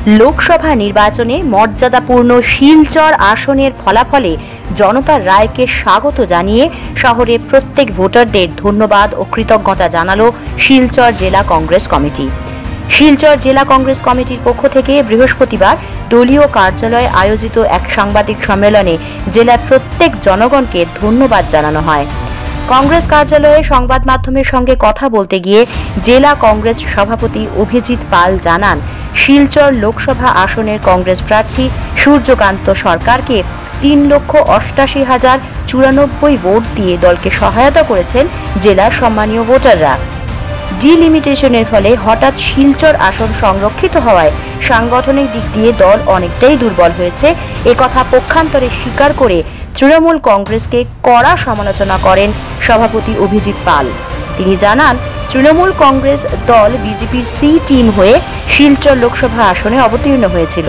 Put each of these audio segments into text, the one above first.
লোকসভা নির্বাচনে মর্যাদাপূর্ণ শিলচর আসনের ফলাফলে জনতার রায়কে স্বাগত জানিয়ে শহরে প্রত্যেক ভোটারদের ধন্যবাদ ও কৃতজ্ঞতা জানালো শিলচর জেলা কংগ্রেস কমিটি। শিলচর জেলা কংগ্রেস কমিটির পক্ষ থেকে বৃহস্পতিবার দলীয় কার্যালয়ে আয়োজিত এক সাংবাদিক সম্মেলনে জেলার প্রত্যেক জনগণকে ধন্যবাদ জানানো হয়। কংগ্রেস কার্যালয়ে সংবাদ মাধ্যমের সঙ্গে কথা বলতে গিয়ে জেলা কংগ্রেস সভাপতি অভিজিৎ পাল জানান, শিলচর লোকসভা আসনের কংগ্রেস প্রার্থী সূর্যকান্ত সরকারকে 3,88,094 ভোট দিয়ে দলকে সহায়তা করেছেন জেলার সম্মানীয় ভোটাররা। ডিলিমিটেশনের ফলে হঠাৎ শিলচর আসন সংরক্ষিত হওয়ায় সাংগঠনিক দিক দিয়ে দল অনেকটাই দুর্বল হয়েছে, একথা পক্ষান্তরে স্বীকার করে তৃণমূল কংগ্রেসকে কড়া সমালোচনা করেন সভাপতি অভিজিৎ পাল। তিনি জানান, তৃণমূল কংগ্রেস দল বিজেপির সি টিম হয়ে শিলচর লোকসভা আসনে অবতীর্ণ হয়েছিল।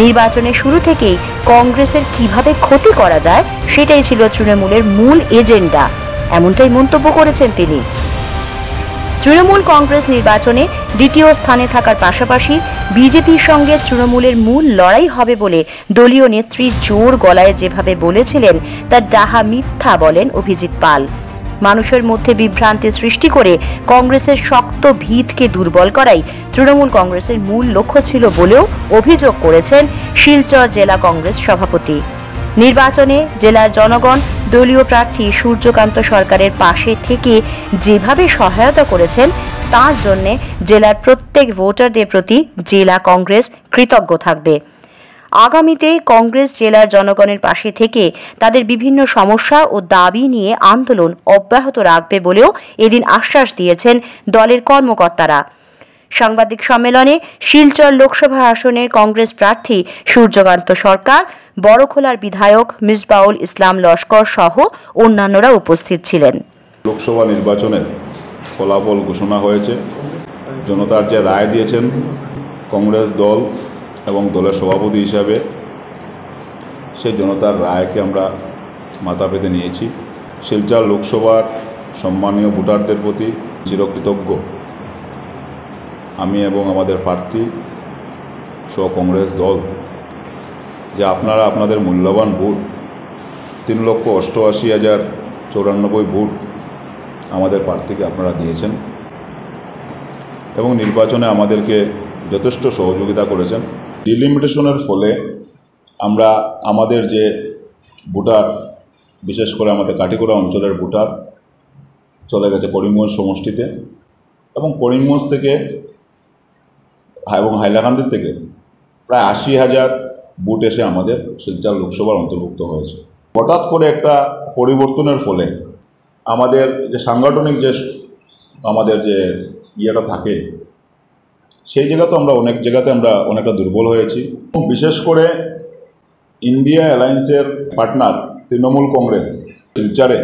নির্বাচনের শুরু থেকেই কংগ্রেসের কিভাবে ক্ষতি করা যায় সেটাই ছিল তৃণমূলের মূল এজেন্ডা, এমনটাই মন্তব্য করেছেন তিনি। তৃণমূল কংগ্রেস নির্বাচনে দ্বিতীয় স্থানে থাকার পাশাপাশি বিজেপির সঙ্গে তৃণমূলের মূল লড়াই হবে বলে দলীয় নেত্রী জোর গলায় যেভাবে বলেছিলেন তা ডাহা মিথ্যা বলেন অভিজিৎ পাল। মানুষের মধ্যে বিভ্রান্তি সৃষ্টি করে কংগ্রেসের শক্ত ভিতকে দুর্বল করাই তৃণমূল কংগ্রেসের মূল লক্ষ্য ছিল বলেও অভিযোগ করেছেন শিলচর জেলা কংগ্রেস সভাপতি। নির্বাচনে জেলার জনগণ দলীয় প্রার্থী সূর্যকান্ত সরকারের পাশে থেকে যেভাবে সহায়তা করেছেন তার জন্য জেলার প্রত্যেক ভোটারদের প্রতি জেলা কংগ্রেস কৃতজ্ঞ থাকবে। আগামীতে কংগ্রেস জেলার জনগণের পাশে থেকে তাদের বিভিন্ন সমস্যা ও দাবি নিয়ে আন্দোলন অব্যাহত রাখবে বলেও এদিন আশ্বাস দিয়েছেন দলের কর্মকর্তারা। সাংবাদিক সম্মেলনে শিলচর লোকসভা আসনের কংগ্রেস প্রার্থী সূর্যকান্ত সরকার, বড়খোলার বিধায়ক মিসবাউল ইসলাম লস্কর সহ অন্যান্যরা উপস্থিত ছিলেন। লোকসভা নির্বাচনের ফলাফল ঘোষণা হয়েছে। জনতার যে রায় দিয়েছেন কংগ্রেস দল এবং দলের সভাপতি হিসাবে, সেই জনতার রায়কে আমরা মাথা পেতে নিয়েছি। শিলচর লোকসভার সম্মানীয় ভোটারদের প্রতি চিরকৃতজ্ঞ আমি এবং আমাদের প্রার্থী সহ কংগ্রেস দল, যে আপনারা আপনাদের মূল্যবান ভোট 3,88,094 ভোট আমাদের প্রার্থীকে আপনারা দিয়েছেন এবং নির্বাচনে আমাদেরকে যথেষ্ট সহযোগিতা করেছেন। ডিলিমিটেশনের ফলে আমরা আমাদের যে ভোটার, বিশেষ করে আমাদের কাটিগড়া অঞ্চলের ভোটার চলে গেছে করিমগঞ্জ সমষ্টিতে, এবং করিমগঞ্জ থেকে এবং হাইলাকান্দির থেকে প্রায় 80,000 ভোট এসে আমাদের শিলচর লোকসভার অন্তর্ভুক্ত হয়েছে। হঠাৎ করে একটা পরিবর্তনের ফলে আমাদের যে সাংগঠনিক যে আমাদের যে ইয়েটা থাকে, সেই জায়গাতে আমরা অনেক জায়গাতে আমরা অনেকটা দুর্বল হয়েছি। বিশেষ করে ইন্ডিয়া অ্যালায়েন্সের পার্টনার তৃণমূল কংগ্রেস শিলচরে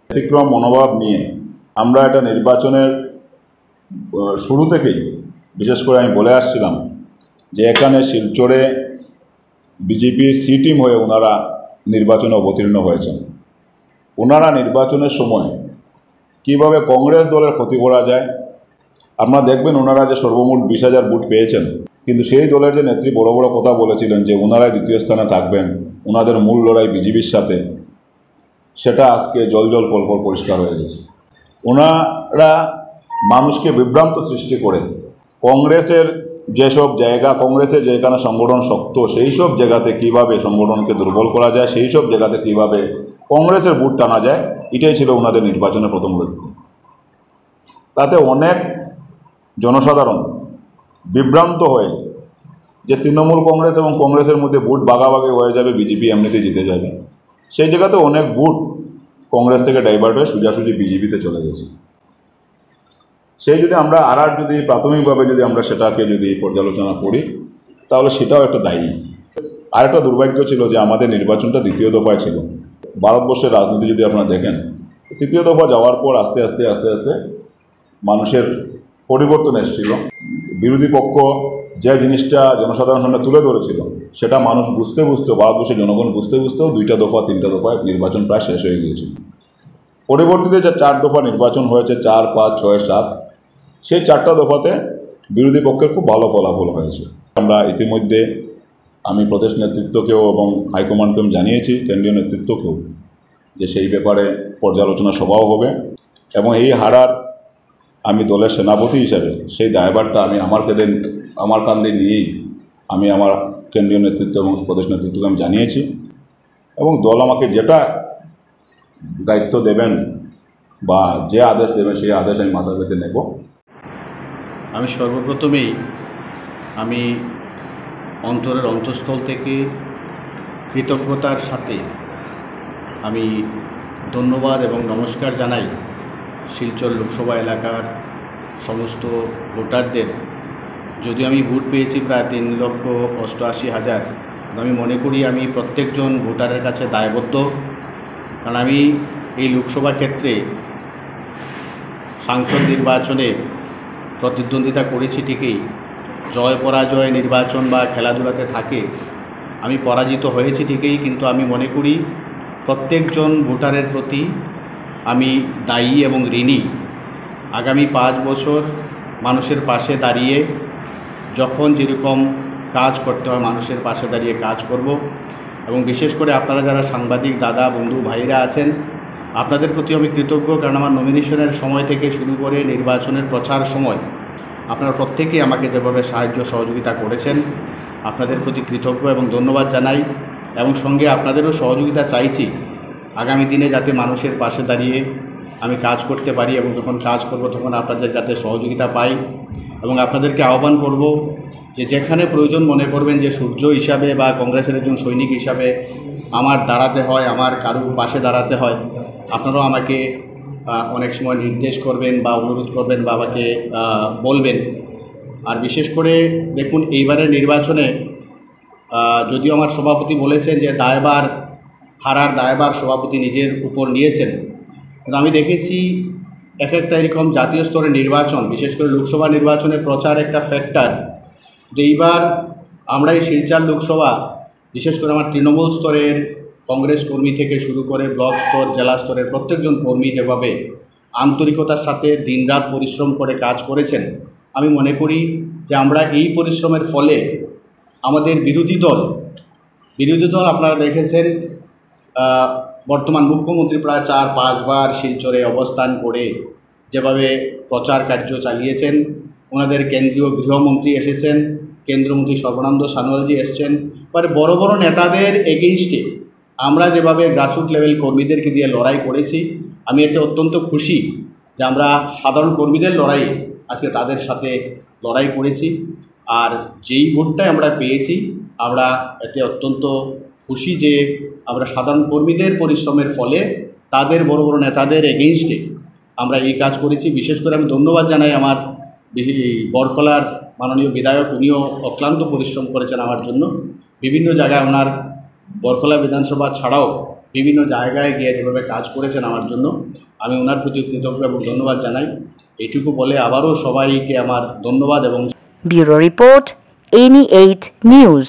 ব্যতিক্রম মনোভাব নিয়ে আমরা এটা নির্বাচনের শুরু থেকেই বিশেষ করে আমি বলে আসছিলাম যে এখানে শিলচরে বিজেপির সি টিম হয়ে ওনারা নির্বাচনে অবতীর্ণ হয়েছেন। ওনারা নির্বাচনের সময় কিভাবে কংগ্রেস দলের ক্ষতি করা যায়, আপনারা দেখবেন ওনারা যে সর্বমোট 20,000 ভোট পেয়েছেন, কিন্তু সেই দলের যে নেত্রী বড় বড় কথা বলেছিলেন যে ওনারাই দ্বিতীয় স্থানে থাকবেন, ওনাদের মূল লড়াই বিজেপির সাথে, সেটা আজকে জল জল পল পল পরিষ্কার হয়ে গেছে। ওনারা মানুষকে বিভ্রান্ত সৃষ্টি করে কংগ্রেসের যেসব জায়গা, কংগ্রেসের যেখানে সংগঠন শক্ত সেই সব জায়গাতে কীভাবে সংগঠনকে দুর্বল করা যায়, সেই সব জায়গাতে কীভাবে কংগ্রেসের ভোট টানা যায়, এটাই ছিল ওনাদের নির্বাচনের প্রথম লক্ষ্য। তাতে অনেক জনসাধারণ বিভ্রান্ত হয়ে যে তৃণমূল কংগ্রেস এবং কংগ্রেসের মধ্যে ভোট ভাগাভাগি হয়ে যাবে, বিজেপি এমনিতে জিতে যাবে, সেই জায়গাতে অনেক ভোট কংগ্রেস থেকে ডাইভার্ট হয়ে সোজাসুজি বিজেপিতে চলে গেছে। সেই যদি আমরা যদি প্রাথমিকভাবে যদি আমরা সেটাকে যদি পর্যালোচনা করি তাহলে সেটাও একটা দায়ী। আরেকটা দুর্ভাগ্য ছিল যে আমাদের নির্বাচনটা দ্বিতীয় দফায় ছিল। ভারতবর্ষের রাজনীতি যদি আপনারা দেখেন, তৃতীয় দফা যাওয়ার পর আস্তে আস্তে আস্তে আস্তে মানুষের পরিবর্তন এসেছিল। বিরোধী পক্ষ যে জিনিসটা জনসাধারণের সামনে তুলে ধরেছিল সেটা মানুষ বুঝতে ভারতবর্ষের জনগণ বুঝতেও 2টা দফা 3টা দফায় নির্বাচন প্রায় শেষ হয়ে গিয়েছিল। পরবর্তীতে যে 4 দফা নির্বাচন হয়েছে, 4, 5, 6, 7, সেই 4টা দফাতে বিরোধী পক্ষের খুব ভালো ফলাফল হয়েছে। আমরা ইতিমধ্যে আমি প্রদেশ নেতৃত্বকেও এবং হাইকমান্ডকেও জানিয়েছি, কেন্দ্রীয় নেতৃত্বকেও, যে সেই ব্যাপারে পর্যালোচনা সভাও হবে এবং এই হারার আমি দলের সেনাপতি হিসাবে সেই দায়ভারটা আমি আমার কাঁধে নিয়েই আমি আমার কেন্দ্রীয় নেতৃত্ব এবং প্রদেশ নেতৃত্বকে আমি জানিয়েছি এবং দল আমাকে যেটা দায়িত্ব দেবেন বা যে আদেশ দেবেন সেই আদেশ আমি মাথা পেতে নেব। আমি সর্বপ্রথমেই আমি অন্তরের অন্তঃস্থল থেকে কৃতজ্ঞতার সাথে আমি ধন্যবাদ এবং নমস্কার জানাই শিলচর লোকসভা এলাকার সমস্ত ভোটারদের। যদিও আমি ভোট পেয়েছি প্রায় 3,88,000, আমি মনে করি আমি প্রত্যেকজন ভোটারের কাছে দায়বদ্ধ, কারণ আমি এই লোকসভা ক্ষেত্রে সাংসদ নির্বাচনে প্রতিদ্বন্দ্বিতা করেছি ঠিকই, জয় পরাজয় নির্বাচন বা খেলাধুলাতে থাকে, আমি পরাজিত হয়েছি ঠিকই, কিন্তু আমি মনে করি প্রত্যেকজন ভোটারের প্রতি আমি দায়ী এবং ঋণী। আগামী 5 বছর মানুষের পাশে দাঁড়িয়ে যখন যেরকম কাজ করতে হয় মানুষের পাশে দাঁড়িয়ে কাজ করব এবং বিশেষ করে আপনারা যারা সাংবাদিক দাদা বন্ধু ভাইরা আছেন আপনাদের প্রতি আমি কৃতজ্ঞ, কারণ আমার নমিনেশনের সময় থেকে শুরু করে নির্বাচনের প্রচার সময় আপনারা প্রত্যেকেই আমাকে যেভাবে সাহায্য সহযোগিতা করেছেন আপনাদের প্রতি কৃতজ্ঞ এবং ধন্যবাদ জানাই এবং সঙ্গে আপনাদেরও সহযোগিতা চাইছি আগামী দিনে যাতে মানুষের পাশে দাঁড়িয়ে আমি কাজ করতে পারি এবং যখন কাজ করব তখন আপনাদের যাতে সহযোগিতা পাই এবং আপনাদেরকে আহ্বান করব যে যেখানে প্রয়োজন মনে করবেন যে সূর্য হিসাবে বা কংগ্রেসের একজন সৈনিক হিসাবে আমার দাঁড়াতে হয়, আমার কারুর পাশে দাঁড়াতে হয়, আপনারাও আমাকে অনেক সময় নির্দেশ করবেন বা অনুরোধ করবেন বা আমাকে বলবেন। আর বিশেষ করে দেখুন এইবারের নির্বাচনে যদিও আমার সভাপতি বলেছেন যে হারার দায়ভার সভাপতি নিজের উপর নিয়েছেন, কিন্তু আমি দেখেছি একটা এরকম জাতীয় স্তরের নির্বাচন, বিশেষ করে লোকসভা নির্বাচনে প্রচার একটা ফ্যাক্টর। যে এইবার আমরা এই শিলচর লোকসভা বিশেষ করে আমার তৃণমূল স্তরের কংগ্রেস কর্মী থেকে শুরু করে ব্লক স্তর জেলা স্তরের প্রত্যেকজন কর্মী যেভাবে আন্তরিকতার সাথে দিনরাত পরিশ্রম করে কাজ করেছেন, আমি মনে করি যে আমরা এই পরিশ্রমের ফলে আমাদের বিরোধী দল আপনারা দেখেছেন বর্তমান মুখ্যমন্ত্রী প্রায় 4-5 বার শিলচরে অবস্থান করে যেভাবে প্রচার কার্য চালিয়েছেন, ওনাদের কেন্দ্রীয় গৃহমন্ত্রী এসেছেন, কেন্দ্রমন্ত্রী সর্বানন্দ সোনোয়ালজি এসছেন, মানে বড় বড় নেতাদের এগেইনস্টে আমরা যেভাবে গ্রাসরুট লেভেল কর্মীদেরকে দিয়ে লড়াই করেছি, আমি এতে অত্যন্ত খুশি যে আমরা সাধারণ কর্মীদের লড়াইয়ে আজকে তাদের সাথে লড়াই করেছি। আর যেই ভোটটাই আমরা পেয়েছি আমরা এতে অত্যন্ত খুশি যে আমরা সাধারণ কর্মীদের পরিশ্রমের ফলে তাদের বড় বড় নেতাদের এগেইনস্টে আমরা এই কাজ করেছি। বিশেষ করে আমি ধন্যবাদ জানাই আমার বরকলার মাননীয় বিধায়ক, উনিও অক্লান্ত পরিশ্রম করেছেন আমার জন্য। বিভিন্ন জায়গায় ওনার বরকলা বিধানসভা ছাড়াও বিভিন্ন জায়গায় গিয়ে যেভাবে কাজ করেছেন আমার জন্য, আমি ওনার প্রতি কৃতজ্ঞ এবং ধন্যবাদ জানাই। এইটুকু বলে আবারও সবাইকে আমার ধন্যবাদ এবং ব্যুরো রিপোর্ট, NE8 নিউজ।